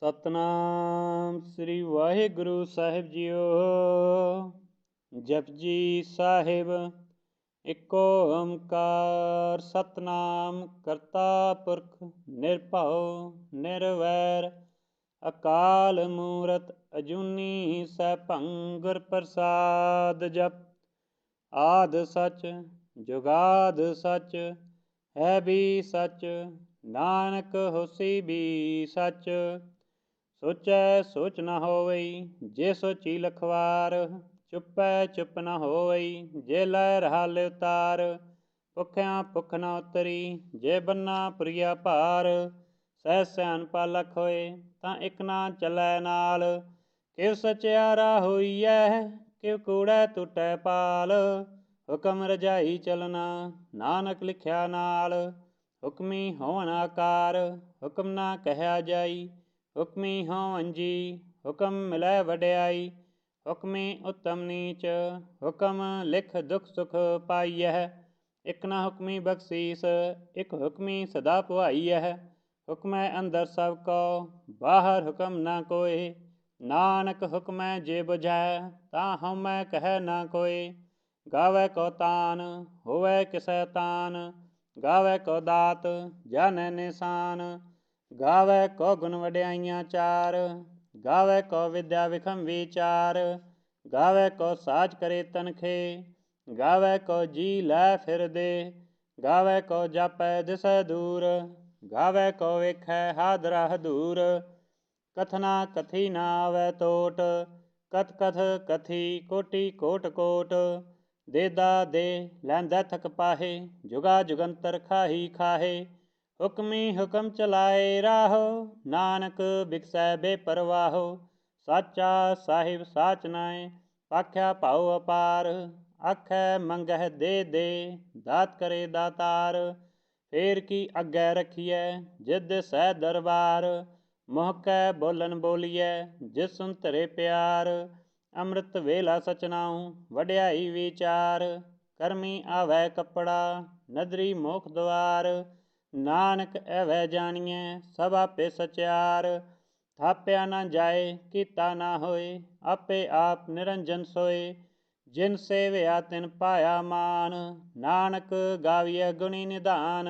ਸਤਨਾਮ ਸ੍ਰੀ ਵਾਹਿਗੁਰੂ ਸਾਹਿਬ JIO. Japji Sahib. ਇੱਕ ਓੰਕਾਰ ਸਤਨਾਮ ਕਰਤਾ ਪੁਰਖ ਨਿਰਭਉ ਨਿਰਵੈਰ ਅਕਾਲ ਮੂਰਤ ਅਜੂਨੀ ਸੈਭੰ ਗੁਰ ਪ੍ਰਸਾਦ। ਜਪ ਆਦਿ ਸਚ ਜੁਗਾਦ ਸਚ ਹੈ ਵੀ ਸਚ ਨਾਨਕ ਹੋਸੀ ਵੀ ਸਚ। ਸੋਚੈ ਸੋਚ ਨ ਹੋਵਈ ਜੇ ਸੋਚੀ ਲਖਵਾਰ ਚੁੱਪੈ ਚੁੱਪ ਨ ਹੋਵਈ ਜੇ ਲੈ ਰਹਾ ਲਿਵਤਾਰ। ਭੁੱਖਿਆਂ ਭੁੱਖ ਨ ਉਤਰੀ ਜੇ ਬੰਨਾ ਪੁਰੀਆ ਭਾਰ। ਸਹਿ ਸਿਆਣਪਾ ਲਖ ਹੋਏ ਤਾਂ ਇਕ ਨਾ ਚੱਲੈ ਨਾਲ। ਕਿਵ ਸਚਿਆਰਾ ਹੋਈਐ ਕਿਵ ਕੂੜੈ ਟੁੱਟੈ ਪਾਲ। ਹੁਕਮ ਰਜਾਈ ਚਲਣਾ ਨਾਨਕ ਲਿਖਿਆ ਨਾਲ। ਹੁਕਮੀ ਹੋਵਨ ਆਕਾਰ ਹੁਕਮ ਨਾ ਕਹਿਆ ਜਾਈ। ਹੁਕਮੀ ਹੋਵਨ ਜੀ ਹੁਕਮ ਮਿਲੈ ਵਡਿਆਈ। ਹੁਕਮੀ ਉੱਤਮ ਨੀਚ ਹੁਕਮ ਲਿਖ ਦੁਖ ਸੁਖ ਪਾਈਐ। ਇਕ ਨਾ ਹੁਕਮੀ ਬਖਸ਼ੀਸ ਇਕ ਹੁਕਮੀ ਸਦਾ ਭਵਾਈਐ। ਹੁਕਮੈ ਅੰਦਰ ਸਭ ਕੋ ਬਾਹਰ ਹੁਕਮ ਨਾ ਕੋਇ। ਨਾਨਕ ਹੁਕਮੈ ਜੇ ਬੁਝੈ ਤਾਂ ਹਉਮੈ ਕਹਿ ਨਾ ਕੋਇ। ਗਾਵੈ ਕੋ ਤਾਨ ਹੋਵੈ ਕਿਸੈ ਤਾਨ ਗਾਵੈ ਕੋ ਦਾਤ ਜਾਣੈ ਨਿਸ਼ਾਨ। ਗਾਵੈ ਕੋ ਗੁਣ ਵਡਿਆਈਆਂ ਚਾਰ ਗਾਵੈ ਕੋ ਵਿਦਿਆ ਵਿਖਮ ਵਿਚਾਰ। ਗਾਵੈ ਕੋ ਸਾਜ ਕਰੇ ਤਨਖੇ ਗਾਵੈ ਕੋ ਜੀ ਲੈ ਫਿਰ ਦੇ। ਗਾਵੈ ਕੋ ਜਾਪੈ ਦਿਸੈ ਦੂਰ ਗਾਵੈ ਕੋ ਵੇਖੈ ਹਾਦਰਾ ਹਦੂਰ। ਕਥਨਾ ਕਥੀ ਨਾ ਆਵੈ ਟੋਟ ਕਥ ਕਥ ਕਥੀ ਕੋਟੀ ਕੋਟ ਕੋਟ। ਦੇਦਾ ਦੇ ਲੈਂਦਾ ਥਕ ਪਾਹੇ ਜੁਗਾ ਜੁਗੰਤਰ ਖਾਹੀ ਖਾਹੇ। ਹੁਕਮੀ ਹੁਕਮ ਚਲਾਏ ਰਾਹੋ ਨਾਨਕ ਬਿਕਸੈ ਬੇਪਰਵਾਹੋ। ਸਾਚਾ ਸਾਹਿਬ ਸਾਚ ਨਾਇ ਆਖਿਆ ਭਾਉ ਅਪਾਰ। ਆਖੈ ਮੰਗਹਿ ਦੇ ਦੇ ਦਾਤ ਕਰੇ ਦਾਤਾਰ। ਫੇਰ ਕੀ ਅੱਗੇ ਰਖੀਐ ਜਿਦ ਸਹਿ ਦਰਬਾਰ। ਮੁਹ ਕੈ ਬੋਲਨ ਬੋਲੀਐ ਜਿਸ ਸੁਨ ਧਰੇ ਪਿਆਰ। ਅੰਮ੍ਰਿਤ ਵੇਲਾ ਸਚਨਾਉ ਵਡਿਆਈ ਵਿਚਾਰ। ਕਰਮੀ ਆਵੈ ਕੱਪੜਾ ਨਦਰੀ ਮੋਖ ਦੁਆਰ। ਨਾਨਕ ਐਵੈ ਜਾਣੀਐ ਸਭ ਆਪੇ ਸਚਿਆਰ। ਥਾਪਿਆ ਨਾ ਜਾਏ ਕੀਤਾ ਨਾ ਹੋਏ ਆਪੇ ਆਪ ਨਿਰੰਜਨ ਸੋਏ। ਜਿਨ ਸੇਵਿਆ ਤਿਨ ਪਾਇਆ ਮਾਨ ਨਾਨਕ ਗਾਵੀਐ ਗੁਣੀ ਨਿਧਾਨ।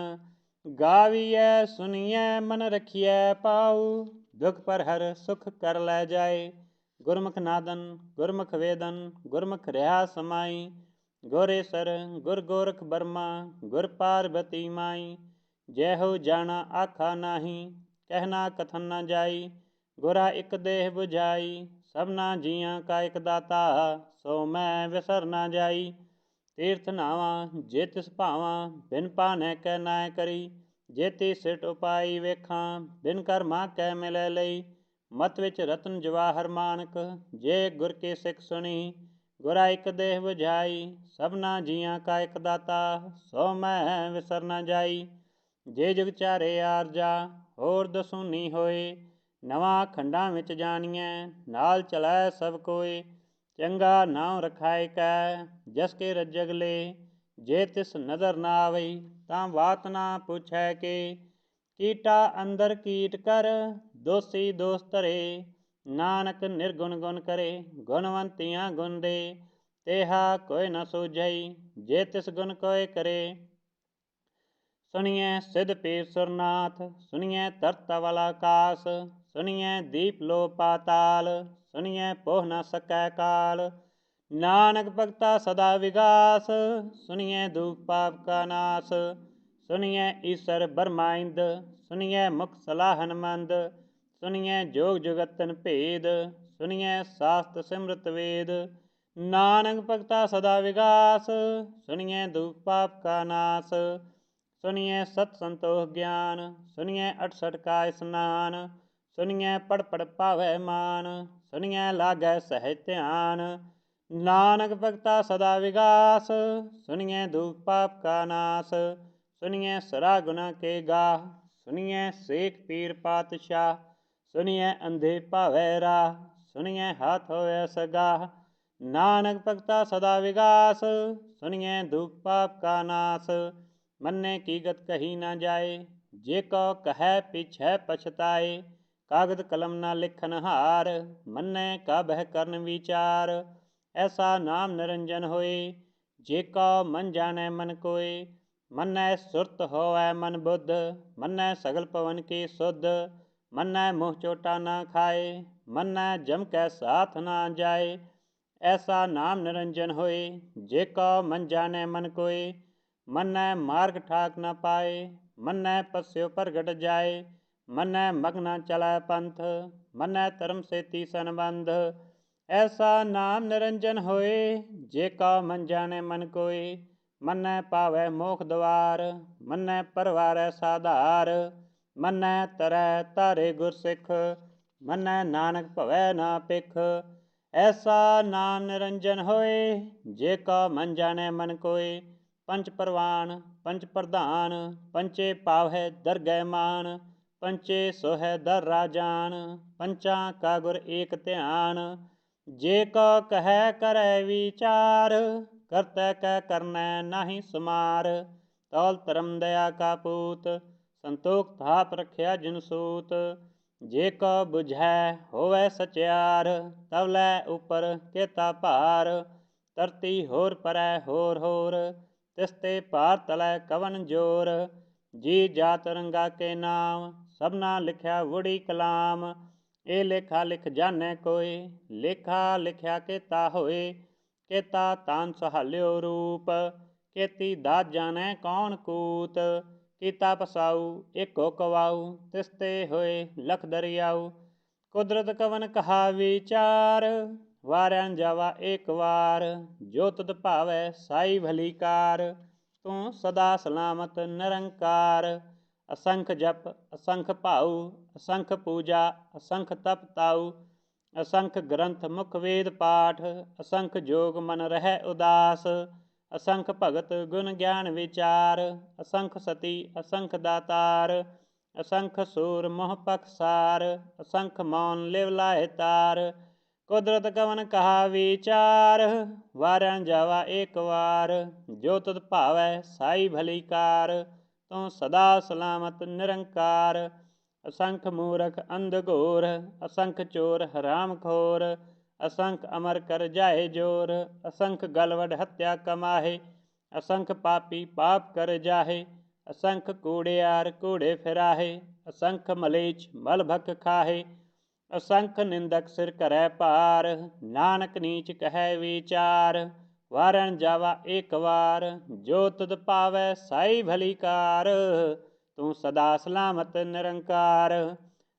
ਗਾਵੀਐ ਸੁਣੀਐ ਮਨ ਰਖੀਐ ਪਾਉ ਦੁਖ ਪਰ ਹਰ ਸੁਖ ਕਰ ਲੈ ਜਾਏ। ਗੁਰਮੁਖ ਨਾਦਨ ਗੁਰਮੁਖ ਵੇਦਨ ਗੁਰਮੁਖ ਰਿਹਾ ਸਮਾਈ। ਗੁਰ ਈਸਰ ਗੁਰ ਗੋਰਖ ਬਰਮਾ ਗੁਰ ਪਾਰਬਤੀ ਮਾਈ। ਜੈਹੋ ਜਾਣਾ ਆਖਾ ਨਾਹੀ ਕਹਿਣਾ ਕਥਨ ਨ ਜਾਈ। ਗੁਰਾ ਇਕ ਦੇਹ 부ਝਾਈ ਸਭਨਾ ਜੀਆਂ ਕਾ ਇਕ ਦਾਤਾ ਸੋ ਮੈਂ ਵਿਸਰ ਨਾ ਜਾਈ। ਤੀਰਥ ਨਾਵਾਂ ਜੇ ਤਿਸ ਭਾਵਾਂ ਬਿਨ ਭਾਣੈ ਕੈ ਨਾਇ ਕਰੀ। ਜੇਤੀ ਸਿਟ ਉਪਾਈ ਵੇਖਾਂ ਬਿਨ ਕਰਮਾ ਕੈ ਮਿਲੈ ਲਈ। ਮਤ ਵਿੱਚ ਰਤਨ ਜਵਾਹਰ ਮਾਨਕ ਜੇ ਗੁਰ ਕੀ ਸਿੱਖ ਸੁਣੀ। ਗੁਰਾ ਇਕ ਦੇਹ 부ਝਾਈ ਸਭਨਾ ਜੀਆਂ ਕਾ ਇਕ ਦਾਤਾ ਸੋ ਮੈਂ ਵਿਸਰ ਨਾ ਜਾਈ। ਜੇ ਜੁਗ ਚਾਰੇ ਆਰਜਾ ਹੋਰ ਦਸੂਨੀ ਹੋਏ। ਨਵਾਂ ਖੰਡਾਂ ਵਿੱਚ ਜਾਣੀਐ ਨਾਲ ਚਲੈ ਸਭ ਕੋਇ। ਚੰਗਾ ਨਾਉ ਰਖਾਇ ਕੈ ਜਸ ਕੇ ਰੱਜਗ ਲੇ। ਜੇ ਤਿਸ ਨਦਰ ਨਾ ਆਵਈ ਤਾਂ ਬਾਤ ਨਾ ਪੁੱਛੈ ਕੇ। ਕੀਟਾ ਅੰਦਰ ਕੀਟ ਕਰ ਦੋਸੀ ਦੋਸ ਧਰੇ। ਨਾਨਕ ਨਿਰਗੁਣ ਗੁਣ ਕਰੇ ਗੁਣਵੰਤੀਆਂ ਗੁਣ ਦੇ। ਤੇਹਾ ਕੋਈ ਨ ਸੂਝਈ ਜੇ ਤਿਸ ਗੁਣ ਕੋਇ ਕਰੇ। ਸੁਣੀਐ ਸਿਧ ਪੀਰ ਸੁਰਨਾਥ ਸੁਣੀਐ ਧਰਤ ਅਵਲ ਆਕਾਸ। ਸੁਣੀਐ ਦੀਪ ਲੋ ਪਾਤਾਲ ਸੁਣੀਐ ਪੋਹ ਨ ਸਕੈ ਕਾਲ। ਨਾਨਕ ਭਗਤਾ ਸਦਾ ਵਿਗਾਸ ਸੁਣੀਐ ਦੂਖ ਪਾਪ ਕਾ ਨਾਸ। ਸੁਣੀਐ ਈਸਰ ਬਰਮਾ ਇੰਦ ਸੁਣੀਐ ਮੁਖ ਸਲਾਹਨ ਮੰਦ। ਸੁਣੀਐ ਜੋਗ ਜੁਗਤਨ ਭੇਦ ਸੁਣੀਐ ਸਾਸਤ ਸਿਮਰਤ ਵੇਦ। ਨਾਨਕ ਭਗਤਾ ਸਦਾ ਵਿਗਾਸ ਸੁਣੀਐ ਦੂਖ ਪਾਪ ਕਾ ਨਾਸ। ਸੁਣੀਐ ਸਤ ਸੰਤੋਖ ਗਿਆਨ ਸੁਣੀਐ 68 ਕਾ ਇਸਨਾਨ। ਸੁਣੀਐ ਪੜ ਪੜ ਭਾਵੈ ਮਾਨ ਸੁਣੀਐ ਲਾਗੈ ਸਹਿਜ ਧਿਆਨ। ਨਾਨਕ ਭਗਤਾ ਸਦਾ ਵਿਗਾਸ ਸੁਣੀਐ ਦੂਖ ਪਾਪ ਕਾ ਨਾਸ। ਸੁਣੀਐ ਸਰਾ ਗੁਨਾ ਕੇ ਗਾਹ ਸੁਣੀਐ ਸੇਖ ਪੀਰ ਪਾਤਸ਼ਾਹ। ਸੁਣੀਐ ਅੰਧੇ ਭਾਵੈ ਰਾਹ ਸੁਣੀਐ ਹਾਥ ਹੋਵੈ ਸਗਾਹ। ਨਾਨਕ ਭਗਤਾ ਸਦਾ ਵਿਗਾਸ ਸੁਣੀਐ ਦੂਖ ਪਾਪ ਕਾ ਨਾਸ। ਮੰਨੇ ਕੀ ਗਤ ਕਹੀ ਨਾ ਜਾਏ ਜੇ ਕੋ ਕਹੈ ਪਿਛੈ ਪਛਤਾਏ। ਕਾਗਦ ਕਲਮ ਨਾ ਲਿਖਨ ਹਾਰ, ਮੰਨੈ ਕਾ ਬਹਿ ਕਰਨ ਵਿਚਾਰ। ਐਸਾ ਨਾਮ ਨਿਰੰਜਨ ਹੋਏ, ਜੇ ਕਉ ਮਨ ਜਾਣੈ ਮਨ ਕੋਇ। ਮੰਨੈ ਸੁਰਤ ਹੋਵੈ ਮਨ ਬੁੱਧ, ਮੰਨੈ ਸਗਲ ਪਵਨ ਕੀ ਸੁਧ। ਮੰਨੈ ਮੋਹ ਚੋਟਾ ਨਾ ਖਾਏ, ਮੰਨੈ ਜਮ ਕੈ ਸਾਥ ਨਾ ਜਾਏ। ਐਸਾ ਨਾਮ ਨਿਰੰਜਨ ਹੋਏ, ਜੇ ਕਉ ਮਨ ਜਾਣੈ ਮਨ ਕੋਇ। ਮੰਨੈ ਮਾਰਗ ਠਾਕ ਨ ਪਾਏ, ਮੰਨੈ ਪਸਿਓ ਪ੍ਰਗਟ ਜਾਏ। ਮੰਨੈ ਮਗਨਾ ਚਲੈ ਪੰਥ, ਮੰਨੈ ਧਰਮ ਸੇਤੀ ਸੰਬੰਧ। ਐਸਾ ਨਾਮ ਨਿਰੰਜਨ ਹੋਏ, ਜੇ ਕਉ ਮਨ ਜਾਣੈ ਮਨ ਕੋਇ। ਮੰਨੈ ਪਾਵੈ ਮੋਖ ਦੁਆਰ, ਮੰਨੈ ਪਰਵਾਰੈ ਸਾਧਾਰ। ਮੰਨੈ ਤਰੈ ਤਾਰੇ ਗੁਰ ਸਿੱਖ, ਮੰਨੈ ਨਾਨਕ ਭਵੈ ਨਾ ਪਿਖ। ਐਸਾ ਨਾਮ ਨਿਰੰਜਨ ਹੋਏ, ਜੇ ਕਉ ਮਨ ਜਾਣੈ ਮਨ ਕੋਇ। ਪੰਚ ਪਰਵਾਨ ਪੰਚ ਪ੍ਰਧਾਨ, ਪੰਚੇ ਪਾਵਹਿ ਦਰਗਹਿ ਮਾਨ। ਪੰਚੇ ਸੋਹੈ ਦਰ ਰਾਜਾਨ, ਪੰਚਾਂ ਕਾ ਗੁਰ ਏਕ ਧਿਆਨ। ਜੇ ਕੋ ਕਹੈ ਕਰੈ ਵਿਚਾਰ, ਕਰਤੈ ਕੈ ਕਰਨੈ ਨਾਹੀ ਸੁਮਾਰ। ਤੌਲ ਧਰਮ ਦਇਆ ਕਾ ਪੂਤ, ਸੰਤੋਖ ਥਾਪ ਰਖਿਆ ਜਿਨ ਸੂਤ। ਜੇ ਕੋ ਬੁਝੈ ਹੋਵੈ ਸਚਿਆਰ, ਤਵ ਲੈ ਉਪਰ ਕੇਤਾ ਭਾਰ। ਧਰਤੀ ਹੋਰ ਪਰੈ ਹੋਰ ਹੋਰ, ਤਿਸ ਤੇ ਭਾਰ ਤਲੈ ਕਵਨ ਜੋਰ। ਜੀ ਜਾਤ ਰੰਗਾ ਕੇ ਨਾਮ, ਸਭਨਾ ਲਿਖਿਆ ਵੁੜੀ ਕਲਾਮ। ਇਹ ਲੇਖਾ ਲਿਖ ਜਾਣੈ ਕੋਇ, ਲੇਖਾ ਲਿਖਿਆ ਕੇਤਾ ਹੋਏ। ਕੇਤਾ ਤਾਨ ਸਹਾਲਿਓ ਰੂਪ, ਕੇਤੀ ਦਾਤ ਜਾਣੈ ਕੌਣ ਕੂਤ। ਕੀਤਾ ਪਸਾਊ ਏਕੋ ਕਵਾਊ, ਤਿਸ ਤੇ ਹੋਏ ਲਖ ਦਰਿਆਊ। ਕੁਦਰਤ ਕਵਨ ਕਹਾ ਵਿਚਾਰ, ਵਾਰਿਆ ਨ ਜਾਵਾ ਏਕ ਵਾਰ। ਜੋ ਤੁਧ ਭਾਵੈ ਸਾਈ ਭਲੀ ਕਾਰ, ਤੂੰ ਸਦਾ ਸਲਾਮਤ ਨਿਰੰਕਾਰ। ਅਸੰਖ ਜਪ ਅਸੰਖ ਭਾਊ, ਅਸੰਖ ਪੂਜਾ ਅਸੰਖ ਤਪ ਤਾਊ। ਅਸੰਖ ਗ੍ਰੰਥ ਮੁਖ ਵੇਦ ਪਾਠ, ਅਸੰਖ ਜੋਗ ਮਨ ਰਹਿ ਉਦਾਸ। ਅਸੰਖ ਭਗਤ ਗੁਣ ਗਿਆਨ ਵਿਚਾਰ, ਅਸੰਖ ਸਤੀ ਅਸੰਖ ਦਾਤਾਰ। ਅਸੰਖ ਸੂਰ ਮੋਹ ਪਖਸਾਰ, ਅਸੰਖ ਮੌਨ ਲਿਵ ਲਾਹਿ ਤਾਰ। ਕੁਦਰਤ ਕਵਨ ਕਹਾ ਵਿਚਾਰ, ਵਾਰਿਆ ਨ ਜਾਵਾ ਏਕ ਵਾਰ। ਜੋ ਤੁਧ ਭਾਵੈ ਸਾਈ ਭਲੀ ਕਾਰ, ਤੂੰ ਸਦਾ ਸਲਾਮਤ ਨਿਰੰਕਾਰ। ਅਸੰਖ ਮੂਰਖ ਅੰਧ ਘੋਰ, ਅਸੰਖ ਚੋਰ ਹਰਾਮ ਖੋਰ। ਅਸੰਖ ਅਮਰ ਕਰ ਜਾਏ ਜੋਰ, ਅਸੰਖ ਗਲਵਡ ਹੱਤਿਆ ਕਮਾਹੇ। ਅਸੰਖ ਪਾਪੀ ਪਾਪ ਕਰ ਜਾਹੇ, ਅਸੰਖ ਕੂੜਿਆਰ ਕੂੜੇ ਫਿਰਾਹੇ। ਅਸੰਖ ਮਲੇਛ ਮਲ ਭਖ ਖਾਹੇ, ਅਸੰਖ ਨਿੰਦਕ ਸਿਰ ਕਰੈ ਭਾਰ। ਨਾਨਕ ਨੀਚ ਕਹੈ ਵਿਚਾਰ, ਵਾਰਿਆ ਨ ਜਾਵਾ ਏਕ ਵਾਰ। ਜੋ ਤੁਧ ਭਾਵੈ ਸਾਈ ਭਲੀ ਕਾਰ, ਤੂੰ ਸਦਾ ਸਲਾਮਤ ਨਿਰੰਕਾਰ।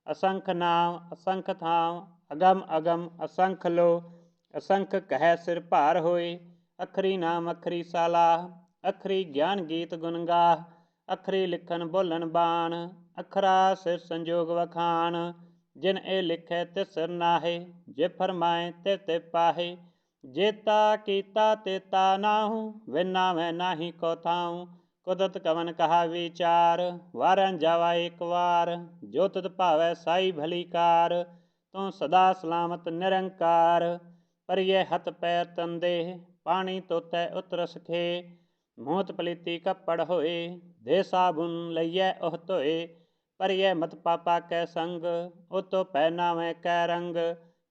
ਅਸੰਖ ਨਾਮ ਅਸੰਖ ਥਾਮ, ਅਗਮ ਅਗਮ ਅਸੰਖ ਲੋ। ਅਸੰਖ ਕਹਿ ਸਿਰ ਭਾਰ ਹੋਏ, ਅਖਰੀ ਨਾਮ ਅਖਰੀ ਸਾਲਾਹ। ਅਖਰੀ ਗਿਆਨ ਗੀਤ ਗੁਣ ਗਾਹ, ਅਖਰੀ ਲਿਖਨ ਬੋਲਣ ਬਾਣ। ਅਖਰਾ ਸਿਰ ਸੰਜੋਗ ਵਖਾਣ, ਜਿਨ ਇਹ ਲਿਖੈ ਤਿਸ ਸਿਰ ਨਾਹੇ। ਜੇ ਫਰਮਾਏ ਤੇ ਤੇ ਪਾਹੇ, ਜੇਤਾ ਕੀਤਾ ਤੇਤਾ ਨਾਹੂ। ਵਿਨ ਨਾਵੈ ਨਾਹੀ ਕੋ ਥਾਊ, ਕੁਦਰਤ ਕਵਨ ਕਹਾ ਵਿਚਾਰ। ਵਾਰਿਆ ਨ ਜਾਵਾ ਏਕ ਵਾਰ, ਜੋ ਤੁਧ ਭਾਵੈ ਸਾਈ ਭਲੀ ਕਾਰ। ਤੂੰ ਸਦਾ ਸਲਾਮਤ ਨਿਰੰਕਾਰ। ਪਰਿਐ ਹੱਥ ਪੈਰ ਤਨ ਦੇਹ, ਪਾਣੀ ਧੋਤੈ ਉਤਰ ਸਖੇ। ਮੂਤ ਪਲੀਤੀ ਕੱਪੜ ਹੋਏ, ਦੇ ਸਾਬੁਨ ਲਈਐ ਉਹ ਧੋਏ। ਪਰਿਐ ਮਤ ਪਾਪਾ ਕੈ ਸੰਗ, ਉਤੋਂ ਪੈ ਨਾਵੈ ਕੈ ਰੰਗ।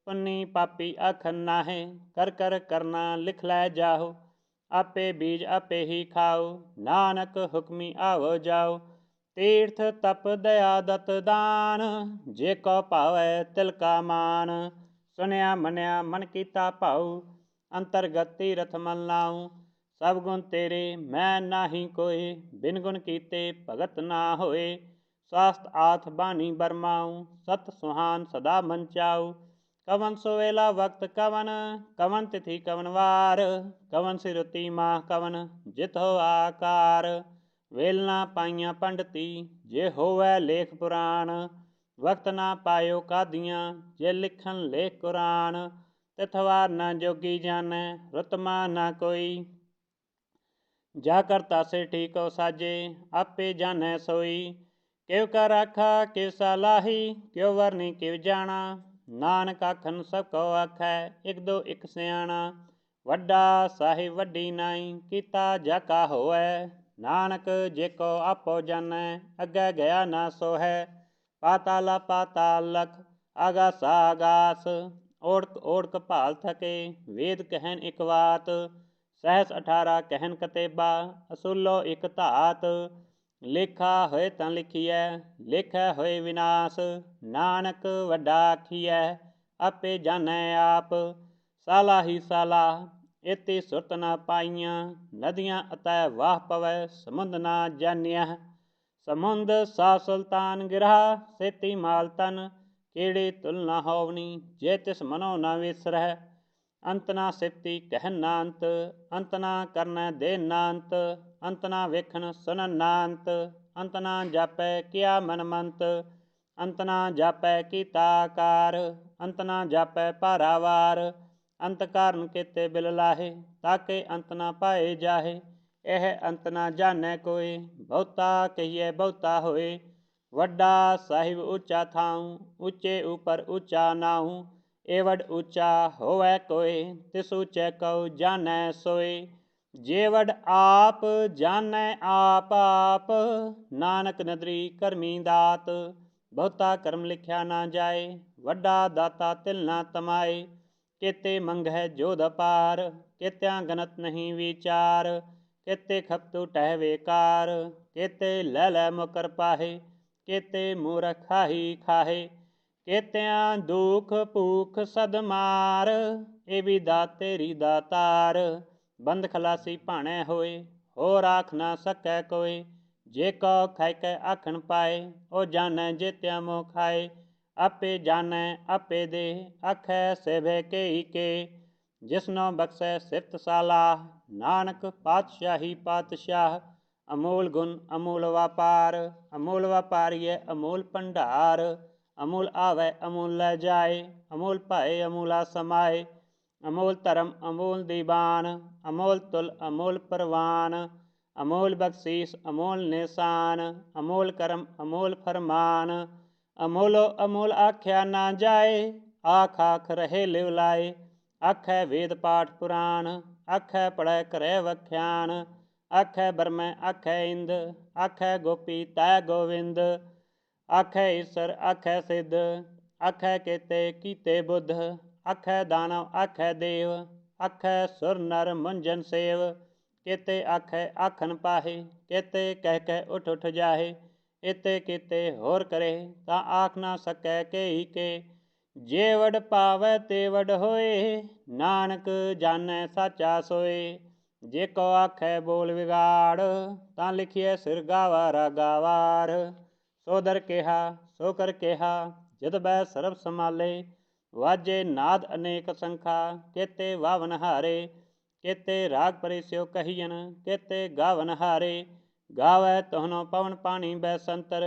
ਪੁੰਨੀ ਪਾਪੀ ਆਖਨ ਨਾਹੇ, ਕਰ ਕਰ ਕਰਨਾ ਲਿਖ ਲੈ ਜਾਹੋ। ਆਪੇ ਬੀਜ ਆਪੇ ਹੀ ਖਾਓ, ਨਾਨਕ ਹੁਕਮੀ ਆਵੋ ਜਾਓ। ਤੀਰਥ ਤਪ ਦਇਆ ਦਤ ਦਾਨ, ਜੇ ਕੋ ਭਾਵੈ ਤਿਲ ਕਾ ਮਾਨ। ਸੁਨਿਆ ਮੰਨਿਆ ਮਨ ਕੀਤਾ ਭਾਊ, ਅੰਤਰਗਤ ਤੀਰਥ ਮਲ ਨਾਊ। ਸਭ ਗੁਣ ਤੇਰੇ ਮੈਂ ਨਾਹੀ ਕੋਇ, ਬਿਨ ਗੁਣ ਕੀਤੇ ਭਗਤ ਨਾ ਹੋਏ। ਸਾਸਤ ਆਥ ਬਾਣੀ ਬਰਮਾਊ, ਸਤ ਸੁਹਾਨ ਸਦਾ ਮਨ ਚਾਊ। ਕਵਨ ਸੋਵੇਲਾ ਵਕਤ ਕਵਨ, ਕਵਨ ਤਿਥि ਕਵਨ ਵਾਰ। ਕਵਨ ਸਿਰੁਤੀ ਮਾਹ ਕਵਨ, ਜਿਤ ਹੋ ਆਕਾਰ। ਵੇਲਣਾ ਪਾਈਆਂ ਪੰਡਤੀ, ਜੇ ਹੋਵੈ ਲੇਖ ਪੁਰਾਣ। ਵਕਤ ਨਾ ਪਾਇਓ ਕਾਦੀਆਂ, ਜੇ ਲਿਖਣ ਲੇਖ ਕੁਰਾਨ। ਤਿਥ ਵਾਰ ਨਾ ਜੋਗੀ ਜਾਣੈ, ਰੁਤਮਾ ਨਾ ਕੋਈ। ਜਾ ਕਰਤਾ ਸੇ ਠੀਕੋ ਸਾਜੇ, ਆਪੇ ਜਾਣੈ ਸੋਈ। ਕਿਵ ਕਰ ਆਖਾ ਕਿਵ ਸਲਾਹੀ, ਕਿਉ ਵਰਨੀ ਕਿਵ ਜਾਣਾ। ਨਾਨਕ ਆਖਨ ਸਭ ਕੋ ਆਖੈ, ਇਕ ਦੋ ਇਕ ਸਿਆਣਾ। ਵੱਡਾ ਸਾਹਿਬ ਵੱਡੀ ਨਾਈ, ਕੀਤਾ ਜਾ ਕਾ ਹੋਵੈ। ਨਾਨਕ ਜੇ ਕੋ ਆਪੋ ਜਾਣੈ, ਅੱਗੇ ਗਿਆ ਨਾ ਸੋਹੈ। ਪਾਤਾਲਾ ਪਾਤਾਲ ਲਖ ਆਗਾਸਾ ਆਗਾਸ। ਓੜਕ ਓੜਕ ਭਾਲ ਥਕੇ ਵੇਦ ਕਹਿਨ ਇਕ ਵਾਤ। ਸਹਿਸ 18 ਕਹਿਨ ਕਤੇਬਾ ਅਸੂਲੋ ਇਕ ਧਾਤ। ਲੇਖਾ ਹੋਏ ਤਾਂ ਲਿਖੀਐ ਲੇਖੈ ਹੋਏ ਵਿਨਾਸ਼। ਨਾਨਕ ਵੱਡਾ ਆਖੀਐ ਆਪੇ ਜਾਣੈ ਆਪ। ਸਾਲਾ ਹੀ ਸਾਲਾ ਇਤੀ ਸੁਰਤ ਨਾ ਪਾਈਆਂ। ਨਦੀਆਂ ਅਤੈ ਵਾਹ ਪਵੈ ਸਮੁੰਦ ਨਾ ਜਾਣਿਆ। ਸਮੁੰਦ ਸਾ ਸੁਲਤਾਨ ਗਿਰਾ ਸੇਤੀ ਮਾਲ ਤਨ। ਕਿਹੜੀ ਤੁਲ ਨਾ ਹੋਵਨੀ ਜੇ ਤਿਸ ਮਨੋ ਨਾ ਵਿਸਰਹਿ। ਅੰਤ ਨਾ ਸਿਫਤੀ ਕਹਿਨ ਨਾ ਅੰਤ ਅੰਤ ਨਾ ਕਰਨੈ ਦੇ ਨਾ ਅੰਤ। ਅੰਤ ਨਾ ਵੇਖਣ ਸੁਣਨ ਨਾ ਅੰਤ ਅੰਤ ਨਾ ਜਾਪੈ ਕਿਆ ਮਨ ਮੰਤ। ਅੰਤ ਨਾ ਜਾਪੈ ਕੀਤਾ ਆਕਾਰ ਅੰਤ ਨਾ ਜਾਪੈ ਭਾਰਾਵਾਰ। ਅੰਤ ਕਾਰਨ ਕੀਤੇ ਬਿਲ ਲਾਹੇ ਤਾਕੇ ਅੰਤ ਨਾ ਪਾਏ ਜਾਹੇ। ਇਹ ਅੰਤ ਨਾ ਜਾਣੈ ਕੋਇ ਬਹੁਤਾ ਕਹੀਏ ਬਹੁਤਾ ਹੋਏ। ਵੱਡਾ ਸਾਹਿਬ ਉੱਚਾ ਥਾਉ ਉੱਚੇ ਉਪਰ ਉੱਚਾ ਨਾਉ। ਏਵਡ ਉੱਚਾ ਹੋਵੈ ਕੋਇ ਤਿਸ ਉੱਚੇ ਕਉ ਜਾਣੈ ਸੋਇ। ਜੇ ਵਡ ਆਪ ਜਾਣੈ ਆਪ ਆਪ ਨਾਨਕ ਨਦਰੀ ਕਰਮੀ ਦਾਤ। ਬਹੁਤਾ ਕਰਮ ਲਿਖਿਆ ਨਾ ਜਾਏ ਵੱਡਾ ਦਾਤਾ ਤਿਲ ਨਾ ਤਮਾਏ। ਕੇਤੇ ਮੰਗਹਿ ਜੋਧ ਅਪਾਰ ਕੇਤਿਆਂ ਗਨਤ ਨਹੀਂ ਵਿਚਾਰ। ਕੇਤੇ ਖਪਤੂ ਟਹਿ ਵੇਕਾਰ ਕੇਤੇ ਲੈ ਲੈ ਮੁਕਰ ਪਾਹੇ। ਕੇਤੇ ਮੂਰਖ ਖਾਹੀ ਖਾਹੇ ਕੇਤਿਆਂ ਦੁਖ ਭੂਖ ਸਦ ਮਾਰ। ਇਹ ਵੀ ਦਾਤ ਤੇਰੀ ਦਾਤਾਰ। ਬੰਦ ਖਲਾਸੀ ਭਾਣੈ ਹੋਏ ਹੋਰ ਆਖ ਨਾ ਸਕੈ ਕੋਇ। ਜੇ ਕਉ ਖਾਇ ਕੈ ਆਖਣ ਪਾਏ ਉਹ ਜਾਣੈ ਜੇਤਿਆਂ ਮੋਹ ਖਾਏ। ਆਪੇ ਜਾਣੈ ਆਪੇ ਦੇ ਆਖੈ ਸੇਭੇ ਕੇਈ ਕੇ। ਜਿਸਨੋ ਬਖਸ਼ੈ ਸਿਫਤ ਸਾਲਾਹ ਨਾਨਕ ਪਾਤਸ਼ਾਹੀ ਪਾਤਸ਼ਾਹ। ਅਮੋਲ ਗੁਣ ਅਮੋਲ ਵਾਪਾਰ ਅਮੋਲ ਵਾਪਾਰੀਐ ਅਮੋਲ ਭੰਡਾਰ। ਅਮੋਲ ਆਵੈ ਅਮੋਲ ਲੈ ਜਾਏ ਅਮੋਲ ਭਾਏ ਅਮੋਲਾ ਸਮਾਏ। ਅਮੋਲ ਧਰਮ ਅਮੋਲ ਦੀਵਾਨ ਅਮੋਲ ਤੁਲ ਅਮੋਲ ਪ੍ਰਵਾਨ। ਅਮੋਲ ਬਖਸ਼ੀਸ ਅਮੋਲ ਨਿਸ਼ਾਨ ਅਮੋਲ ਕਰਮ ਅਮੋਲ ਫਰਮਾਨ। ਅਮੋਲੋ ਅਮੋਲ ਆਖਿਆ ਨਾ ਜਾਏ ਆਖ ਆਖ ਰਹੇ ਲਿਵ ਲਾਏ। ਆਖੈ ਵੇਦ ਪਾਠ ਪੁਰਾਣ ਆਖੈ ਪੜ੍ਹੈ ਕਰੈ ਵਖਿਆਨ। ਆਖੈ ਬਰਮੈ ਆਖੈ ਇੰਦ ਆਖੈ ਗੋਪੀ ਤੈ ਗੋਵਿੰਦ। ਆਖੈ ਈਸਰ ਆਖੈ ਸਿੱਧ ਆਖੈ ਕੇਤੇ ਕੀਤੇ ਬੁੱਧ। ਆਖੈ ਦਾਨਵ ਆਖੈ ਦੇਵ ਆਖੈ ਸੁਰ ਨਰ ਮੁੰਜਨ ਸੇਵ। ਕੇਤੇ ਆਖੈ ਆਖਣ ਪਾਹੇ ਕੇਤੇ ਕਹਿ ਕਹਿ ਉਠ ਉਠ ਜਾਹੇ। ਇਤੇ ਕੀਤੇ ਹੋਰ ਕਰੇ ਤਾਂ ਆਖ ਨਾ ਸਕੈ ਕੇਈ ਕੇ। ਜੇ ਵਡ ਪਾਵੈ ਤੇ ਵਡ ਹੋਏ ਨਾਨਕ ਜਾਣੈ ਸਾਚਾ ਸੋਏ। ਜੇ ਕੋ ਆਖੈ ਬੋਲ ਵਿਗਾੜ ਤਾਂ ਲਿਖੀਐ ਸਿਰ ਗਾਵਾ ਗਾਵਾਰ। ਸੋ ਦਰ ਕਿਹਾ ਸੋ ਕਰ ਕਿਹਾ ਜਦ ਬੈ ਸਰਬ ਸੰਭਾਲੇ। ਵਾਜੇ ਨਾਦ ਅਨੇਕ ਸੰਖਾ ਕੇਤੇ ਵਾਵਨ ਹਾਰੇ। ਕੇਤੇ ਰਾਗ ਪਰੇ ਸਿਓ ਕਹੀਅਨ ਕੇਤੇ ਗਾਵਨ ਹਾਰੇ। ਗਾਵੈ ਤੋਹਨੋ ਪਵਨ ਪਾਣੀ ਬੈ ਸੰਤਰ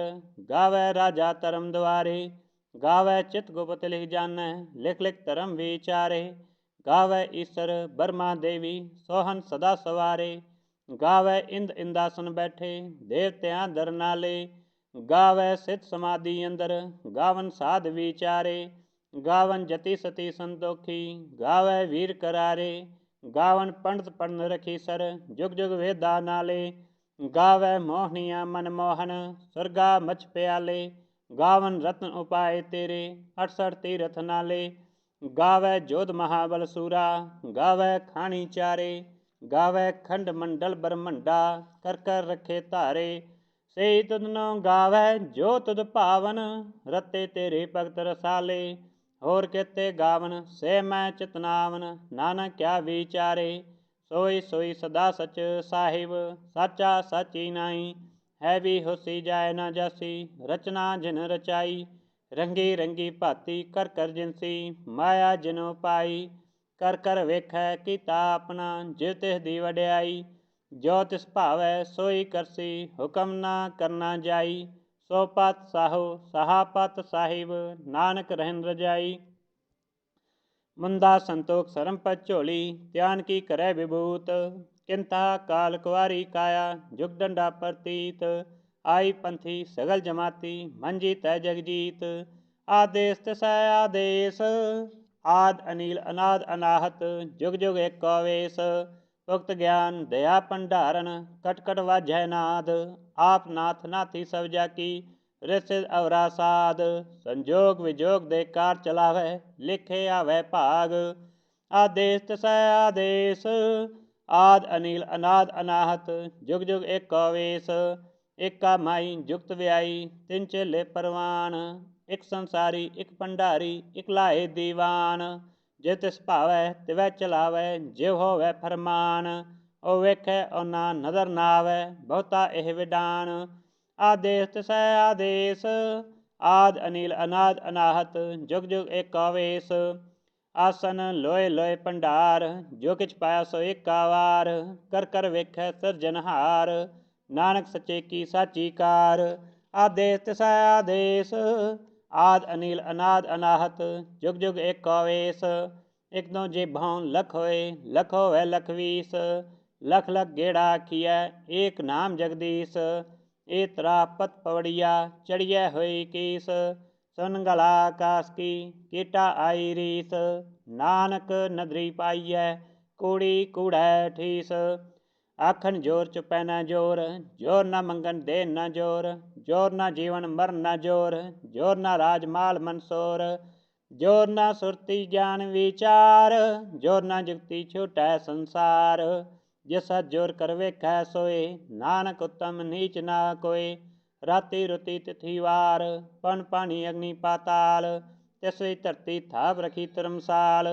ਗਾਵੈ ਰਾਜਾ ਧਰਮ ਦੁਆਰੇ। ਗਾਵੈ ਚਿਤ ਗੁਪਤ ਲਿਖ ਜਾਣੈ ਲਿਖ ਲਿਖ ਧਰਮ ਵਿਚਾਰੇ। ਗਾਵੈ ਈਸਰ ਬਰਮਾ ਦੇਵੀ ਸੋਹਨ ਸਦਾ ਸਵਾਰੇ। ਗਾਵੈ ਇੰਦ ਇੰਦਾਸਨ ਬੈਠੇ ਦੇਵਤਿਆਂ ਦਰ ਨਾਲੇ। ਗਾਵੈ ਸਿਧ ਸਮਾਧੀ ਅੰਦਰ ਗਾਵਨ ਸਾਧ ਵਿਚਾਰੇ। ਗਾਵਨ ਜਤੀ ਸਤੀ ਸੰਤੋਖੀ ਗਾਵੈ ਵੀਰ ਕਰਾਰੇ। ਗਾਵਨ ਪੰਡਤ ਪੜਨ ਰਖੀ ਸਰ ਜੁਗ ਜੁਗ ਵੇਦਾ ਨਾਲੇ। ਗਾਵੈ ਮੋਹਣੀਆਂ ਮਨ ਮੋਹਨ ਸਰਗਾ ਮਛ ਪਿਆਲੇ। ਗਾਵਨ ਰਤਨ ਉਪਾਏ ਤੇਰੇ 68 ਤੀਰਥ ਨਾਲੇ। ਗਾਵੈ ਜੋਧ ਮਹਾਬਲ ਸੂਰਾ ਗਾਵੈ ਖਾਣੀ ਚਾਰੇ। ਗਾਵੈ ਖੰਡ ਮੰਡਲ ਬ੍ਰਹਮੰਡਾ ਕਰ ਕਰ ਰੱਖੇ ਧਾਰੇ। ਸਈ ਤੁਧਨੋ ਗਾਵੈ ਜੋ ਤੁਧ ਭਾਵਨ ਰਤੇ ਤੇਰੇ ਭਗਤ ਰਸਾਲੇ। ਹੋਰ ਕੇਤੇ ਗਾਵਨ ਸੇ ਮੈਂ ਚਿਤਨਾਵਨ ਨਾਨਕ ਕਿਆ ਵਿਚਾਰੇ। ਸੋਈ ਸੋਈ ਸਦਾ ਸਚ ਸਾਹਿਬ ਸਾਚਾ ਸਾਚੀ ਨਾਈ। ਹੈ ਵੀ ਹੋਸੀ ਜਾਏ ਨਾ ਜਾਸੀ ਰਚਨਾ ਜਿਨ ਰਚਾਈ। ਰੰਗੀ ਰੰਗੀ ਭਾਤੀ ਕਰ ਕਰ ਜਿਨਸੀ ਮਾਇਆ ਜਿਨੋ ਪਾਈ। ਕਰ ਕਰ ਵੇਖੈ ਕੀਤਾ ਆਪਣਾ ਜਿਵ ਤਿਸ ਦੀ ਵਡਿਆਈ। ਜੋ ਤਿਸ ਭਾਵੈ ਸੋਈ ਕਰਸੀ ਹੁਕਮ ਨਾ ਕਰਨਾ ਜਾਈ। ਸੋ ਪਤ ਸਾਹੋ ਸਹਾ ਪਤ ਸਾਹਿਬ ਨਾਨਕ ਰਹਿਨ ਰਜਾਈ। ਮੁੰਦਾ ਸੰਤੋਖ ਸਰਮ ਪਤ ਝੋਲੀ ਧਿਆਨ ਕੀ ਕਰੈ ਵਿਭੂਤ। ਕਿੰਤਾ ਕਾਲ ਕੁਆਰੀ ਕਾਇਆ ਜੁਗ ਡੰਡਾ ਪ੍ਰਤੀਤ। ਆਈ ਪੰਥੀ ਸਗਲ ਜਮਾਤੀ ਮੰਜੀ ਤੈ ਜਗਜੀਤ। ਆਦੇਸ ਤਿਸੈ ਆਦੇਸ ਆਦ ਅਨੀਲ ਅਨਾਦ ਅਨਾਹਤ ਜੁਗ ਜੁਗ ਏਕੋ ਵੇਸ। ਭੁਗਤ ਗਿਆਨ ਦਇਆ ਭੰਡਾਰਨ ਕਟ ਕਟ ਵਾਜੈ ਨਾਦ। ਆਪ ਨਾਥ ਨਾਥੀ ਸਭ ਜਾਕੀ ਰਿਸਿ ਅਵਰਾ ਸਾਧ। ਸੰਜੋਗ ਵਿਜੋਗ ਦੇ ਕਾਰ ਚਲਾਵੈ, ਲਿਖੇ ਆਵੈ ਭਾਗ। ਆਦੇਸ ਤਸੈ ਆਦੇਸ, ਆਦ ਅਨੀਲ ਅਨਾਦ ਅਨਾਹਤ। ਜੁਗ ਜੁਗ ਏਕੋ ਵੇਸ, ਏਕਾ ਮਾਈ ਜੁਗਤ ਵਿਆਈ। ਤਿੰਨ ਚੇਲੇ ਪਰਵਾਨ, ਇੱਕ ਸੰਸਾਰੀ ਇੱਕ ਭੰਡਾਰੀ। ਇੱਕ ਲਾਏ ਦੀਵਾਨ, ਜੇ ਤਿਸ ਭਾਵੈ ਤਿਵੈ ਚਲਾਵੈ। ਜਿਵ ਹੋਵੈ ਫਰਮਾਨ, ਉਹ ਵੇਖੈ ਉਹਨਾ ਨਦਰ ਨਾ ਆਵੈ। ਬਹੁਤਾ ਇਹ ਵਿਡਾਨ, ਆਦੇਸ ਤਸੈ ਆਦੇਸ, ਆਦ ਅਨੀਲ ਅਨਾਦ ਅਨਾਹਤ। ਜੁਗ ਜੁਗ ਏਕੋ ਵੇਸ, ਆਸਨ ਲੋਏ ਲੋਏ ਭੰਡਾਰ। ਜੋ ਕਿਛ ਪਾਇਆ ਸੋ ਏਕਾ ਵਾਰ, ਕਰ ਕਰ ਵੇਖੈ ਸਿਰਜਨਹਾਰ। ਨਾਨਕ ਸੱਚੇ ਕੀ ਸਾਚੀ ਕਾਰ, ਆਦੇਸ ਤਸੈ ਆਦੇਸ, ਆਦ ਅਨੀਲ ਅਨਾਦ ਅਨਾਹਤ। ਜੁਗ ਜੁਗ ਏਕੋ ਵੇਸ, ਇੱਕ ਦੋ ਜੇਭੋਂ ਲਖ ਹੋਏ। ਲਖ ਹੋਵੈ ਲਖ ਵੀਸ, ਲਖ ਲਖ ਗੇੜਾ ਆਖੀਐ ਏਕ ਨਾਮ ਜਗਦੀਸ਼। ਏ ਤਰਾ ਪਤ ਪਵੜੀਆ, ਚੜੀਐ ਹੋਈ ਕੀਸ। ਸੁਨ ਗਲਾ ਆਕਾਸ ਕੀ, ਕੀਟਾ ਆਈ ਰੀਸ। ਨਾਨਕ ਨਦਰੀ ਪਾਈਐ, ਕੂੜੀ ਕੂੜੈ ਠੀਸ। ਆਖਣ ਜੋਰ ਚੁਪੈ ਨਾ ਜੋਰ, ਜੋਰ ਨਾ ਮੰਗਣ ਦੇਣ ਨਾ ਜੋਰ। ਜੋਰ ਨਾ ਜੀਵਨ ਮਰਨ ਨਾ ਜੋਰ, ਜੋਰ ਨਾ ਰਾਜ ਮਾਲ ਮਨਸੋਰ। ਜੋਰ ਨਾ ਸੁਰਤੀ ਗਿਆਨ ਵਿਚਾਰ, ਜੋਰ ਨਾ ਜੁਗਤੀ ਛੁਟੈ ਸੰਸਾਰ। ਜਿਸ ਜੋਰ ਕਰ ਵੇਖੈ ਸੋਏ, ਨਾਨਕ ਉਤਮ ਨੀਚ ਨਾ ਕੋਏ। ਰਾਤੀ ਰੁਤੀ ਤਿਥੀ ਵਾਰ, ਪਨ ਪਾਣੀ ਅਗਨੀ ਪਾਤਾਲ। ਤਿਸ ਵਿੱਚ ਧਰਤੀ ਥਾਪ ਰਖੀ ਧਰਮਸਾਲ।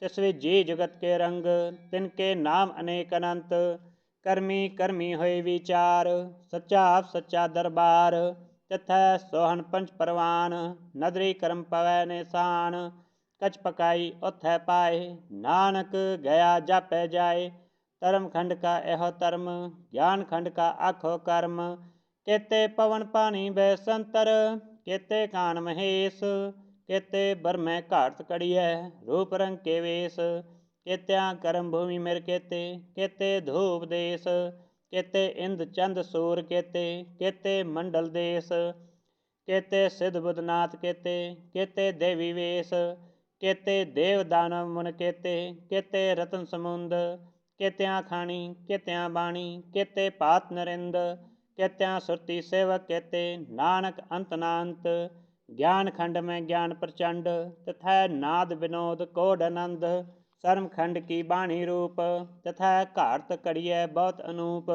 ਤਿਸ ਵਿੱਚ ਜੀ ਜਗਤ ਕੇ ਰੰਗ, ਤਿਨ ਕੇ ਨਾਮ ਅਨੇਕ ਅਨੰਤ। ਕਰਮੀ ਕਰਮੀ ਹੋਏ ਵਿਚਾਰ, ਸੱਚਾ ਆਪ ਸੱਚਾ ਦਰਬਾਰ। ਤਿਥੈ ਸੋਹਣ ਪੰਚ ਪਰਵਾਨ, ਨਦਰੀ ਕਰਮ ਪਵੈ ਨਿਸ਼ਾਨ। ਕਛ ਪਕਾਈ ਉਥੈ ਪਾਏ, ਨਾਨਕ ਗਿਆ ਜਾਪੈ ਜਾਏ। ਧਰਮ ਖੰਡ ਕਾ ਇਹੋ ਧਰਮ, ਗਿਆਨ ਖੰਡ ਕਾ ਆਖੋ ਕਰਮ। ਕੇਤੇ ਪਵਨ ਪਾਣੀ ਬੈਸੰਤਰ, ਕੇਤੇ ਕਾਨ ਮਹੇਸ਼। ਕੇਤੇ ਬਰਮੈ ਘਾਟ ਕੜੀਐ, ਰੂਪ ਰੰਗ ਕੇ ਵੇਸ। ਕੇਤਿਆਂ ਕਰਮ ਭੂਮੀ ਮਿਰ ਕੇਤੇ, ਕੇਤੇ ਧੂਪ ਦੇਸ। ਕੇਤੇ ਇੰਦ ਚੰਦ ਸੂਰ ਕੇਤੇ, ਕੇਤੇ ਮੰਡਲ ਦੇਸ। ਕੇਤੇ ਸਿਧ ਬੁੱਧਨਾਥ ਕੇਤੇ, ਕੇਤੇ ਦੇਵੀ ਵੇਸ। ਕੇਤੇ ਦੇਵ ਦਾਨਵ ਮੁਨ ਕੇਤੇ, ਕੇਤੇ ਰਤਨ ਸਮੁੰਦ। ਕੇਤਿਆਂ ਖਾਣੀ ਕੇਤਿਆਂ ਬਾਣੀ, ਕੇਤੇ ਪਾਤ ਨਰਿੰਦ। ਕੇਤਿਆਂ ਸੁਰਤੀ ਸੇਵਕ ਕੇਤੇ, ਨਾਨਕ ਅੰਤ ਨਾ ਅੰਤ। ਗਿਆਨ ਖੰਡ ਮੈਂ ਗਿਆਨ ਪ੍ਰਚੰਡ, ਤਥੈ ਨਾਦ ਵਿਨੋਦ ਕੋਡ ਆਨੰਦ। ਸਰਮ ਖੰਡ ਕੀ ਬਾਣੀ ਰੂਪ, ਤਥੈ ਘਾੜਤ ਘੜੀਐ ਬਹੁਤ ਅਨੂਪ।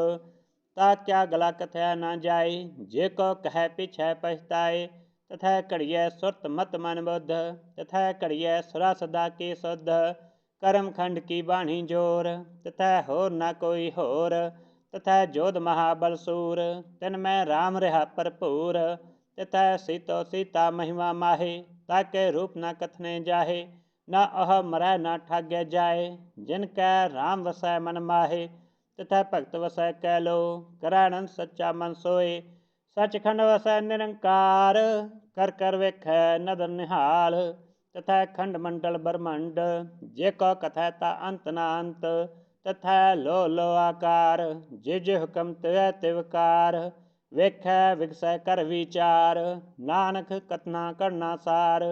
ਤਾ ਕਿਆ ਗਲਾ ਕਥਿਆ ਨਾ ਜਾਏ, ਜੇ ਕੋ ਕਹਿ ਪਿਛੈ ਪਛਤਾਏ। ਤਥੈ ਘੜੀਐ ਸੁਰਤ ਮਤ ਮਨ ਬੁੱਧ, ਤਥੈ ਘੜੀਐ ਸੁਰਾ ਸਦਾ ਕੀ ਸੁਧ। ਕਰਮ ਖੰਡ ਕੀ ਬਾਣੀ ਜੋਰ, ਤਥੈ ਹੋਰ ਨਾ ਕੋਈ ਹੋਰ। ਤਥੈ ਜੋਧ ਮਹਾਬਲ ਸੂਰ, ਤਿਨ ਮੈਂ ਰਾਮ ਰਿਹਾ ਭਰਪੂਰ। ਤਥੈ ਸੀਤੋ ਸੀਤਾ ਮਹਿਮਾ ਮਾਹੇ, ਤਾਕੇ ਰੂਪ ਨਾ ਕਥਨੇ ਜਾਹੇ। ਨਾ ਉਹ ਮਰੈ ਨਾ ਠਾਗੈ ਜਾਏ, ਜਿਨ ਕੈ ਰਾਮ ਵਸੈ ਮਨ ਮਾਹੇ। ਤਥੈ ਭਗਤ ਵਸੈ ਕਹਿ ਲੋ, ਕਰੈ ਸੱਚਾ ਮਨ ਸੋਏ। ਸੱਚਖੰਡ ਵਸੈ ਨਿਰੰਕਾਰ, ਕਰ ਕਰ ਵੇਖੈ ਨਦਰ ਨਿਹਾਲ। ਤਥੈ ਖੰਡ ਮੰਡਲ ਬ੍ਰਹਮੰਡ, ਜੇ ਕੋ ਕਥੈ ਤਾ ਅੰਤ ਨਾ ਅੰਤ। ਤਥੈ ਲੋ ਲੋ ਆਕਾਰ, ਜੇ ਜੇ ਹੁਕਮ ਤਿਵੈ ਤਿਵਕਾਰ। ਵੇਖੈ ਵਿਗਸੈ ਕਰ ਵਿਚਾਰ, ਨਾਨਕ ਕਥਨਾ ਕਰਨਾ ਸਾਰ।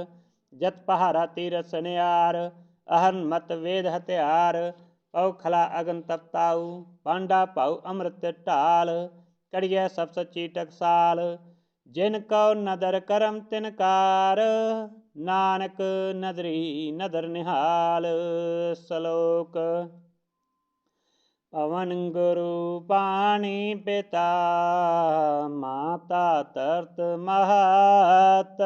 ਜਤ ਪਹਾਰਾ ਤੀਰਥ ਸਨਿਆਰ, ਅਹਰਨ ਮਤ ਵੇਦ ਹਥਿਆਰ। ਪਉ ਖਲਾ ਅਗਨ ਤਪਤਾਉ, ਪਾਂਡਾ ਭਾਉ ਅੰਮ੍ਰਿਤ ਢਾਲ। ਕੜੀਐ ਸਭ ਸੱਚੀ ਟਕਸਾਲ, ਜਿਨ ਕਉ ਨਦਰ ਕਰਮ ਤਿਨ ਕਾਰ। ਨਾਨਕ ਨਦਰੀ ਨਦਰ ਨਿਹਾਲ। ਸਲੋਕ। ਪਵਨ ਗੁਰੂ ਪਾਣੀ ਪਿਤਾ, ਮਾਤਾ ਧਰਤ ਮਹਤ।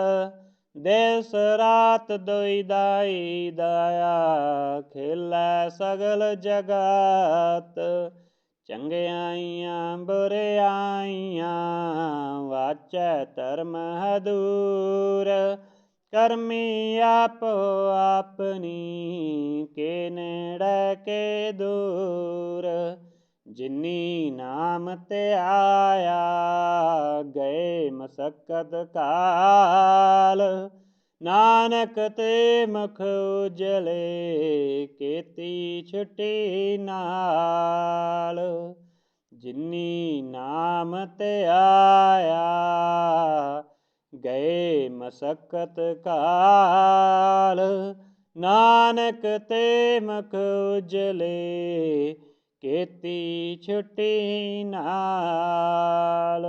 ਦਿਸ ਰਾਤ ਦੁਇ ਦਾਈ ਦਾਇਆ, ਖੇਲੈ ਸਗਲ ਜਗਤ। ਚੰਗਿਆਈਆਂ ਬੁਰਿਆਈਆਂ, ਵਾਚੈ ਧਰਮ ਹਦੂਰ। ਕਰਮੀ ਆਪੋ ਆਪਣੀ, ਕੇ ਨੇੜੇ ਕੇ ਦੂਰ। ਜਿਨੀ ਨਾਮ ਧਿਆਇਆ, ਗਏ ਮਸਕਤ ਕਾਲ। ਨਾਨਕ ਤੇ ਮੁਖ ਉਜਲੇ, ਕੀਤੀ ਛੁਟੀ ਨਾਲ। ਜਿਨੀ ਨਾਮ ਧਿਆਇਆ, ਗਏ ਮਸਕਤ ਕਾਲ। ਨਾਨਕ ਤੇ ਮੁਖ ਉਜਲੇ, ਕੀਤੀ ਛੁਟੀ ਨਾਲ।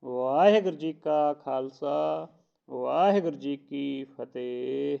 ਵਾਹਿਗੁਰੂ ਜੀ ਕਾ ਖਾਲਸਾ ਵਾਹਿਗੁਰੂ ਜੀ ਕੀ ਫਤਿਹ।